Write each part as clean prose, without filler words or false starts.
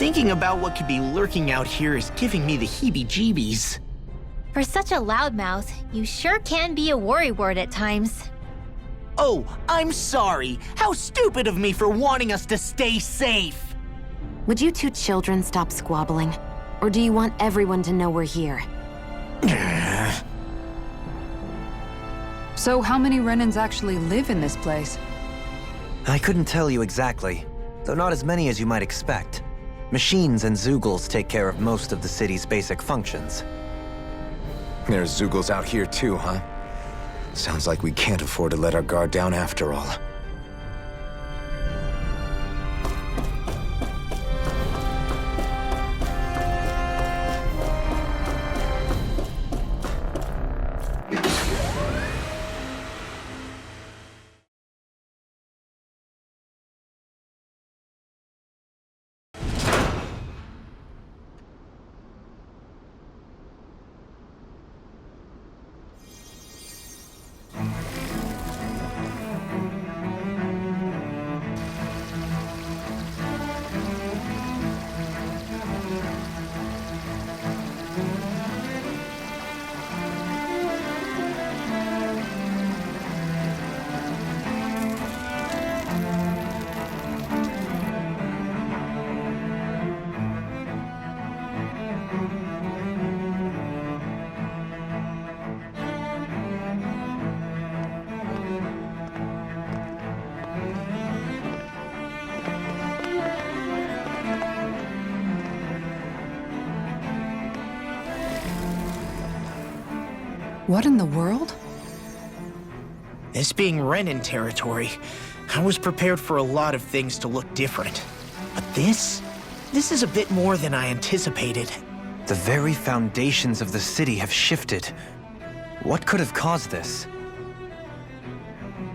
Thinking about what could be lurking out here is giving me the heebie-jeebies. For such a loudmouth, you sure can be a worrywart at times. Oh, I'm sorry. How stupid of me for wanting us to stay safe. Would you two children stop squabbling? Or do you want everyone to know we're here? So how many Renans actually live in this place? I couldn't tell you exactly, though not as many as you might expect. Machines and Zeugles take care of most of the city's basic functions. There's Zeugles out here too, huh? Sounds like we can't afford to let our guard down after all. What in the world? This being Renan territory, I was prepared for a lot of things to look different. But this is a bit more than I anticipated. The very foundations of the city have shifted. What could have caused this?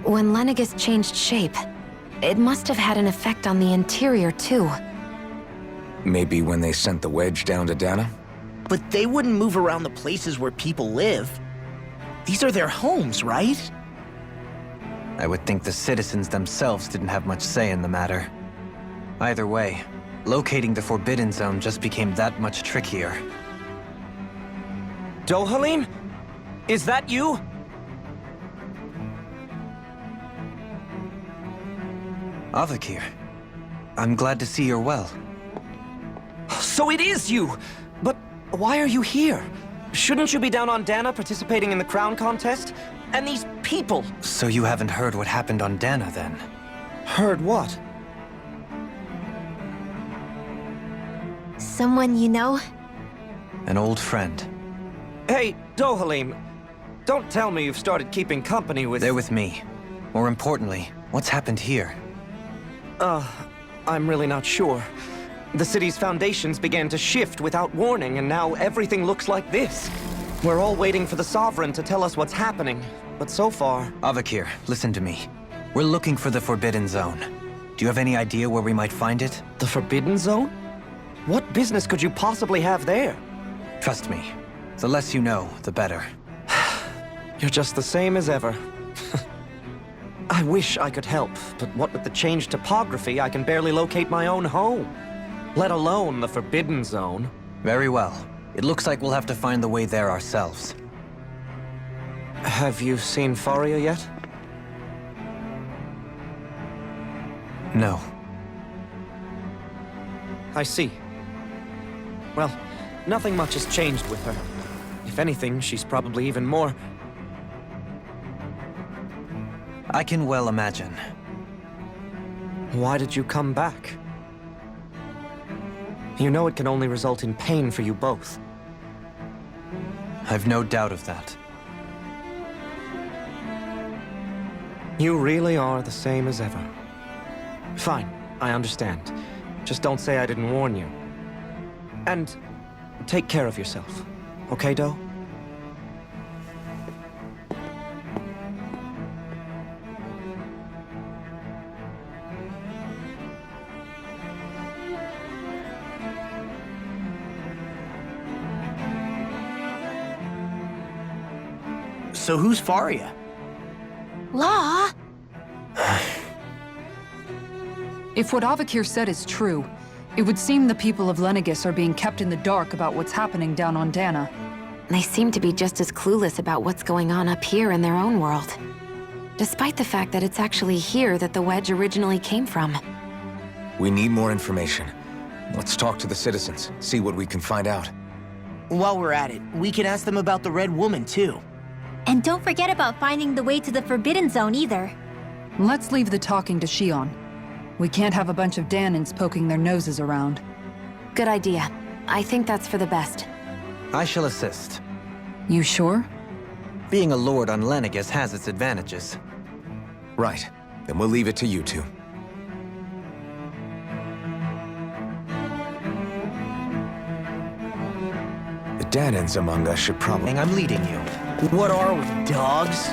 When Lenegis changed shape, it must have had an effect on the interior too. Maybe when they sent the wedge down to Dana? But they wouldn't move around the places where people live. These are their homes, right? I would think the citizens themselves didn't have much say in the matter. Either way, locating the Forbidden Zone just became that much trickier. Dohalim? Is that you? Avakir, I'm glad to see you're well. So it is you! But why are you here? Shouldn't you be down on Dana participating in the crown contest? And these people! So you haven't heard what happened on Dana, then? Heard what? Someone you know? An old friend. Hey, Dohalim, don't tell me you've started keeping company with... They're with me. More importantly, what's happened here? I'm really not sure. The city's foundations began to shift without warning, and now everything looks like this. We're all waiting for the Sovereign to tell us what's happening, but so far... Avakir, listen to me. We're looking for the Forbidden Zone. Do you have any idea where we might find it? The Forbidden Zone? What business could you possibly have there? Trust me. The less you know, the better. You're just the same as ever. I wish I could help, but what with the changed topography, I can barely locate my own home. Let alone the Forbidden Zone. Very well. It looks like we'll have to find the way there ourselves. Have you seen Faria yet? No. I see. Well, nothing much has changed with her. If anything, she's probably even more... I can well imagine. Why did you come back? You know it can only result in pain for you both. I've no doubt of that. You really are the same as ever. Fine, I understand. Just don't say I didn't warn you. And take care of yourself, okay, Doe? So who's Faria? Law? If what Avakir said is true, It would seem the people of Lenegis are being kept in the dark about what's happening down on Dana. They seem to be just as clueless about what's going on up here in their own world. Despite the fact that it's actually here that the Wedge originally came from. We need more information. Let's talk to the citizens, see what we can find out. While we're at it, we can ask them about the Red Woman, too. And don't forget about finding the way to the Forbidden Zone either. Let's leave the talking to Shion. We can't have a bunch of Danans poking their noses around. Good idea. I think that's for the best. I shall assist. You sure? Being a lord on Lenegis has its advantages. Right. Then we'll leave it to you two. The Danans among us should probably... I'm leading you. What are we, dogs?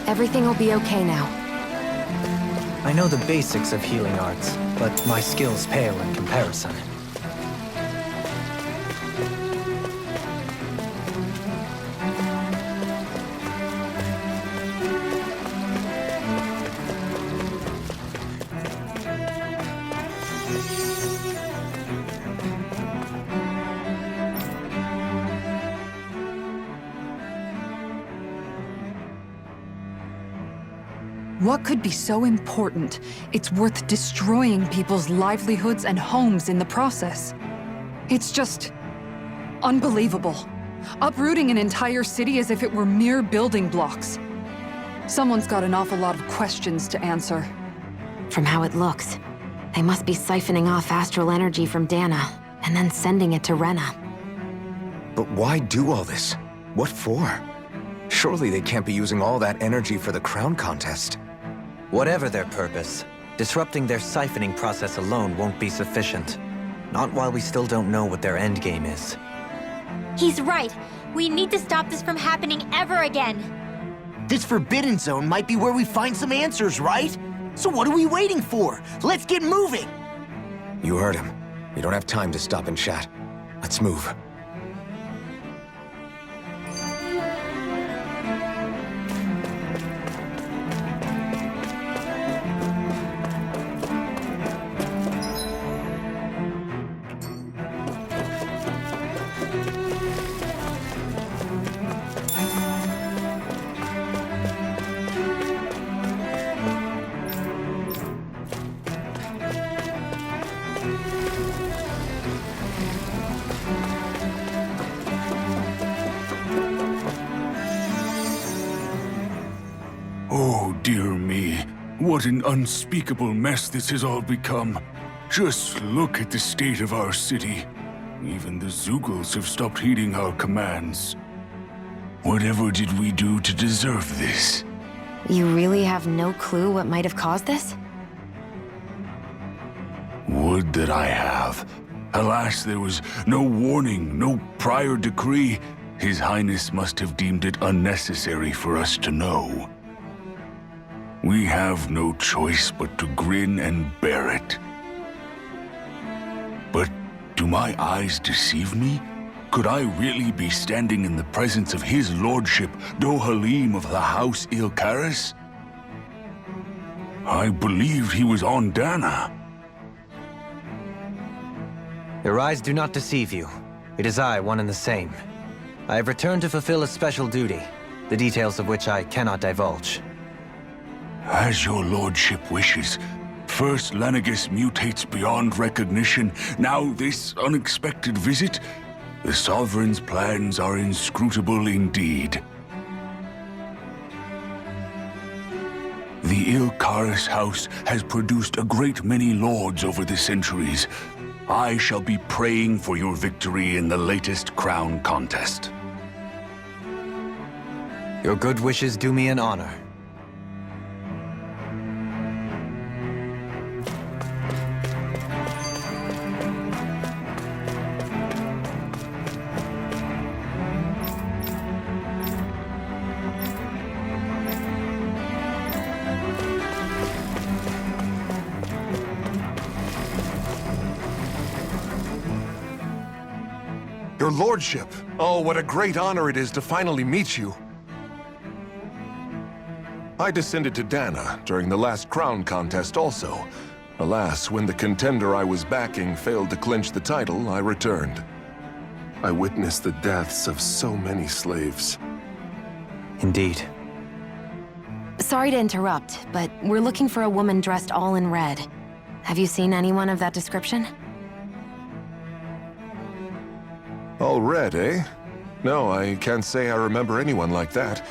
Everything will be okay now. I know the basics of healing arts, but my skills pale in comparison. What could be so important? It's worth destroying people's livelihoods and homes in the process. It's just... unbelievable. Uprooting an entire city as if it were mere building blocks. Someone's got an awful lot of questions to answer. From how it looks, they must be siphoning off astral energy from Dana, and then sending it to Rena. But why do all this? What for? Surely they can't be using all that energy for the crown contest. Whatever their purpose, disrupting their siphoning process alone won't be sufficient. Not while we still don't know what their endgame is. He's right. We need to stop this from happening ever again. This Forbidden Zone might be where we find some answers, right? So what are we waiting for? Let's get moving! You heard him. We don't have time to stop and chat. Let's move. Oh, dear me. What an unspeakable mess this has all become. Just look at the state of our city. Even the Zeugles have stopped heeding our commands. Whatever did we do to deserve this? You really have no clue what might have caused this? Would that I have. Alas, there was no warning, no prior decree. His Highness must have deemed it unnecessary for us to know. We have no choice but to grin and bear it. But do my eyes deceive me? Could I really be standing in the presence of his lordship, Dohalim of the House Ilkaris? I believed he was on Dana. Your eyes do not deceive you. It is I, one and the same. I have returned to fulfill a special duty, the details of which I cannot divulge. As your lordship wishes. First, Lenegis mutates beyond recognition. Now this unexpected visit. The Sovereign's plans are inscrutable indeed. The Ilkaris House has produced a great many lords over the centuries. I shall be praying for your victory in the latest crown contest. Your good wishes do me an honor. Your lordship! Oh, what a great honor it is to finally meet you! I descended to Dana during the last crown contest also. Alas, when the contender I was backing failed to clinch the title, I returned. I witnessed the deaths of so many slaves. Indeed. Sorry to interrupt, but we're looking for a woman dressed all in red. Have you seen anyone of that description? All red, eh? No, I can't say I remember anyone like that.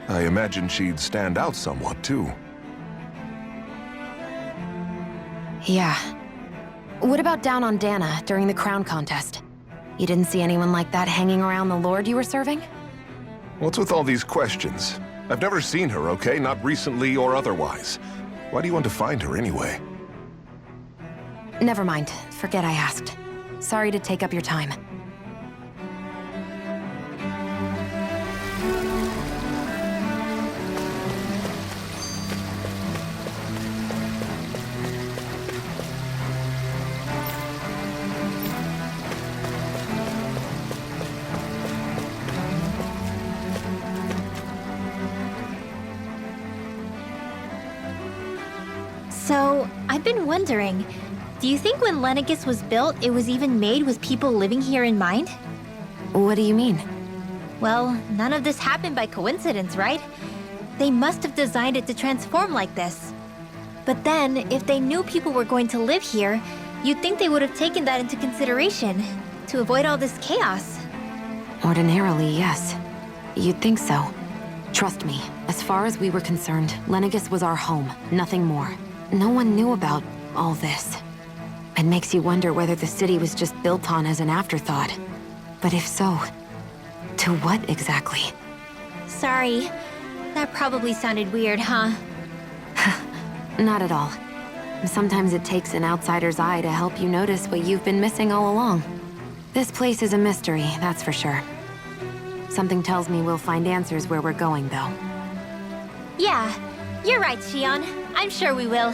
I imagine she'd stand out somewhat, too. Yeah. What about down on Dana during the crown contest? You didn't see anyone like that hanging around the lord you were serving? What's with all these questions? I've never seen her, okay? Not recently or otherwise. Why do you want to find her anyway? Never mind. Forget I asked. Sorry to take up your time. So, I've been wondering, do you think when Lenegis was built, it was even made with people living here in mind? What do you mean? Well, none of this happened by coincidence, right? They must have designed it to transform like this. But then, if they knew people were going to live here, you'd think they would have taken that into consideration, to avoid all this chaos. Ordinarily, yes. You'd think so. Trust me, as far as we were concerned, Lenegis was our home, nothing more. No one knew about all this. It makes you wonder whether the city was just built on as an afterthought. But if so, to what exactly? Sorry. That probably sounded weird, huh? Not at all. Sometimes it takes an outsider's eye to help you notice what you've been missing all along. This place is a mystery, that's for sure. Something tells me we'll find answers where we're going, though. Yeah, you're right, Shion. I'm sure we will.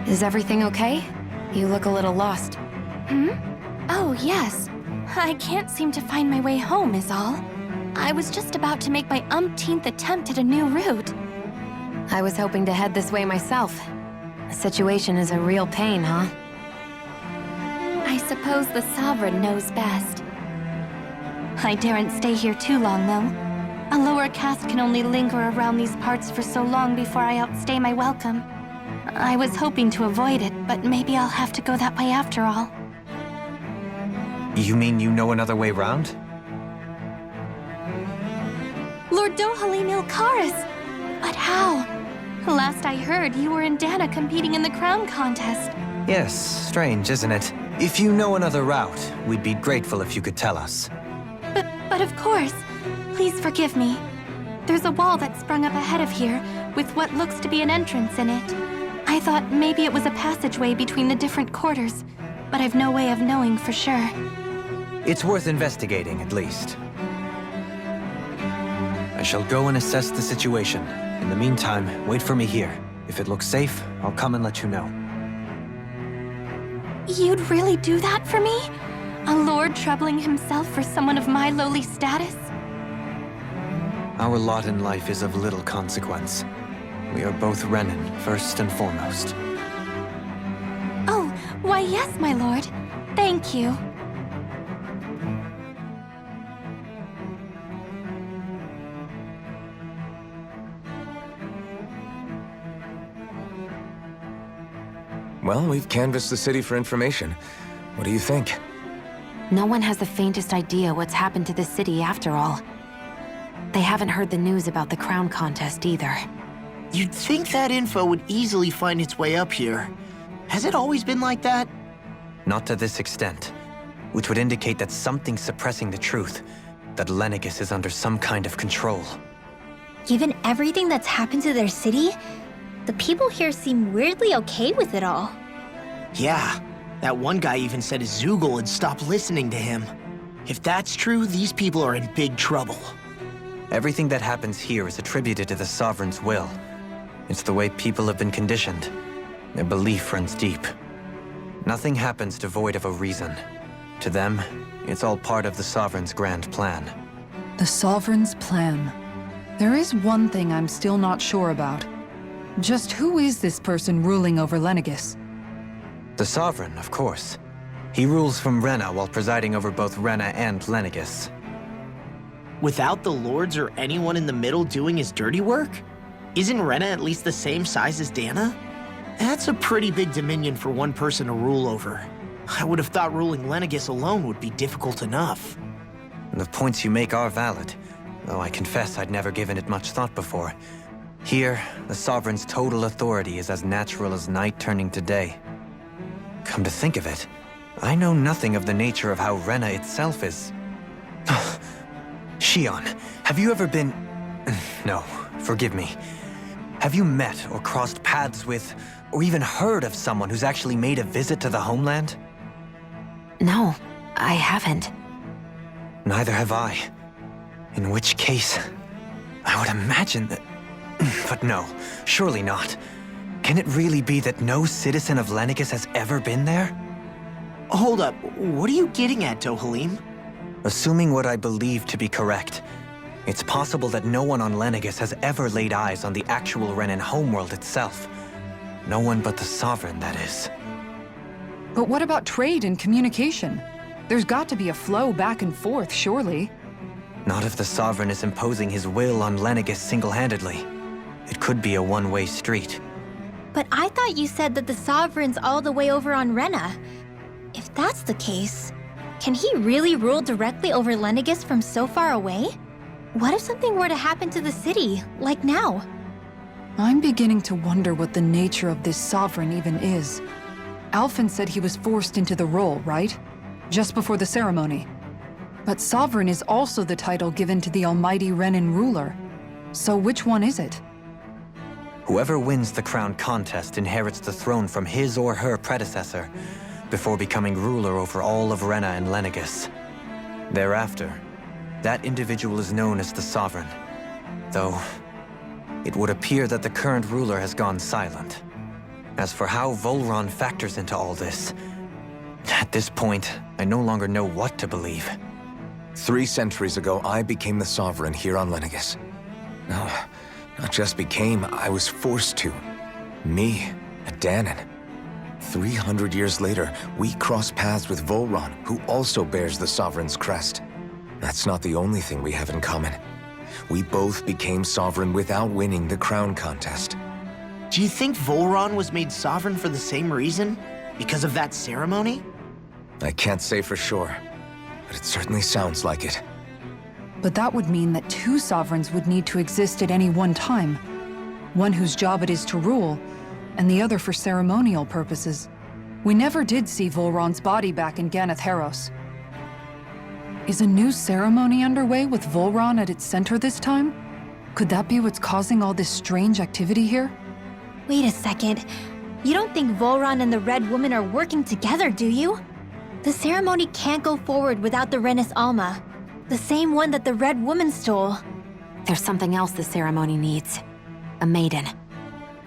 Is everything okay? You look a little lost. Oh, yes. I can't seem to find my way home, is all. I was just about to make my umpteenth attempt at a new route. I was hoping to head this way myself. The situation is a real pain, huh? I suppose the Sovereign knows best. I daren't stay here too long, though. A lower caste can only linger around these parts for so long before I outstay my welcome. I was hoping to avoid it, but maybe I'll have to go that way after all. You mean you know another way round? Lord Dohalim Ilkaris! But how? Last I heard, you were in Dana competing in the crown contest. Yes, strange, isn't it? If you know another route, we'd be grateful if you could tell us. But of course. Please forgive me. There's a wall that sprung up ahead of here, with what looks to be an entrance in it. I thought maybe it was a passageway between the different quarters, but I've no way of knowing for sure. It's worth investigating, at least. I shall go and assess the situation. In the meantime, wait for me here. If it looks safe, I'll come and let you know. You'd really do that for me? A lord troubling himself for someone of my lowly status? Our lot in life is of little consequence. We are both Renan, first and foremost. Oh, why yes, my lord. Thank you. Well, we've canvassed the city for information. What do you think? No one has the faintest idea what's happened to this city after all. They haven't heard the news about the crown contest either. You'd think that info would easily find its way up here. Has it always been like that? Not to this extent. which would indicate that something's suppressing the truth, that Lenegis is under some kind of control. Given everything that's happened to their city, the people here seem weirdly okay with it all. Yeah, that one guy even said his Zoogle had stopped listening to him. If that's true, these people are in big trouble. Everything that happens here is attributed to the Sovereign's will. It's the way people have been conditioned. Their belief runs deep. Nothing happens devoid of a reason. To them, it's all part of the Sovereign's grand plan. The Sovereign's plan. There is one thing I'm still not sure about. Just who is this person ruling over Lenegis? The Sovereign, of course. He rules from Rena while presiding over both Rena and Lenegis. Without the lords or anyone in the middle doing his dirty work? Isn't Rena at least the same size as Dana? That's a pretty big dominion for one person to rule over. I would have thought ruling Lenegis alone would be difficult enough. The points you make are valid, though I confess I'd never given it much thought before. Here, the Sovereign's total authority is as natural as night turning to day. Come to think of it, I know nothing of the nature of how Rena itself is. Shion, have you ever been... No, forgive me. Have you met or crossed paths with, or even heard of someone who's actually made a visit to the homeland? No, I haven't. Neither have I. In which case, I would imagine that... But no, surely not. Can it really be that no citizen of Lenegis has ever been there? Hold up, what are you getting at, Dohalim? Assuming what I believe to be correct, it's possible that no one on Lenegis has ever laid eyes on the actual Renan homeworld itself. No one but the Sovereign, that is. But what about trade and communication? There's got to be a flow back and forth, surely. Not if the Sovereign is imposing his will on Lenegis single-handedly. It could be a one-way street. But I thought you said that the Sovereign's all the way over on Rena. If that's the case, can he really rule directly over Lenegis from so far away? What if something were to happen to the city, like now? I'm beginning to wonder what the nature of this Sovereign even is. Alphen said he was forced into the role, right? Just before the ceremony. But Sovereign is also the title given to the almighty Renan ruler. So which one is it? Whoever wins the crown contest inherits the throne from his or her predecessor, before becoming ruler over all of Rena and Lenegis. Thereafter, that individual is known as the Sovereign, though it would appear that the current ruler has gone silent. As for how Volron factors into all this, at this point, I no longer know what to believe. 3 centuries ago, I became the Sovereign here on Lenegis. No, not just became, I was forced to. Me, a Dahnan. 300 years later, we cross paths with Volron, who also bears the Sovereign's crest. That's not the only thing we have in common. We both became Sovereign without winning the crown contest. Do you think Volron was made Sovereign for the same reason? Because of that ceremony? I can't say for sure, but it certainly sounds like it. But that would mean that 2 Sovereigns would need to exist at any one time. One whose job it is to rule, and the other for ceremonial purposes. We never did see Volron's body back in Ganath Haros. Is a new ceremony underway with Volron at its center this time? Could that be what's causing all this strange activity here? Wait a second. You don't think Volron and the Red Woman are working together, do you? The ceremony can't go forward without the Renis Alma. The same one that the Red Woman stole. There's something else the ceremony needs. A maiden.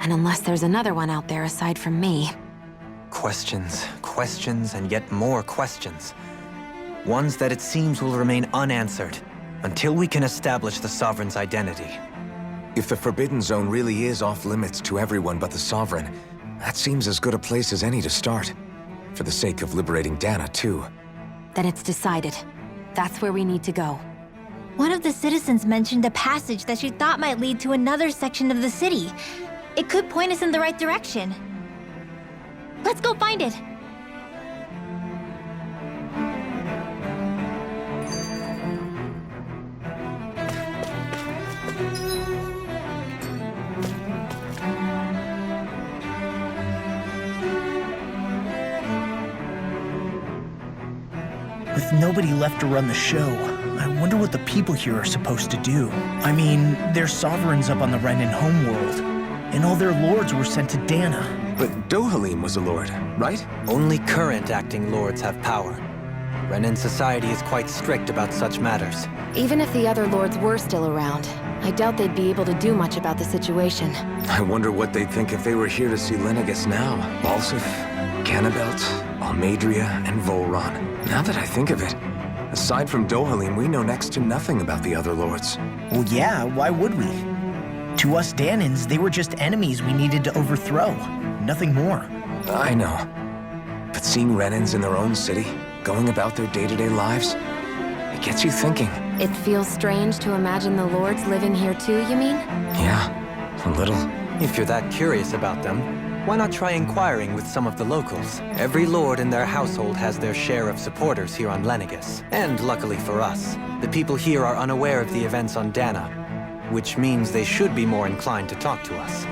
And unless there's another one out there aside from me... Questions, questions, and yet more questions. Ones that it seems will remain unanswered, until we can establish the Sovereign's identity. If the Forbidden Zone really is off-limits to everyone but the Sovereign, that seems as good a place as any to start. For the sake of liberating Dana, too. Then it's decided. That's where we need to go. One of the citizens mentioned a passage that she thought might lead to another section of the city. It could point us in the right direction. Let's go find it! With nobody left to run the show, I wonder what the people here are supposed to do. I mean, there's sovereigns up on the Renan homeworld, and all their lords were sent to Dana. But Dohalim was a lord, right? Only current acting lords have power. Renan society is quite strict about such matters. Even if the other lords were still around, I doubt they'd be able to do much about the situation. I wonder what they'd think if they were here to see Lenegis now. Balsif, Cannabelt, Almadria, and Volron. Now that I think of it, aside from Dohalim, we know next to nothing about the other lords. Well, yeah, why would we? To us Danans, they were just enemies we needed to overthrow. Nothing more. I know. But seeing Renans in their own city, going about their day-to-day lives, it gets you thinking. It feels strange to imagine the lords living here too, you mean? Yeah, a little. If you're that curious about them, why not try inquiring with some of the locals? Every lord in their household has their share of supporters here on Lenegis. And luckily for us, the people here are unaware of the events on Dana, which means they should be more inclined to talk to us.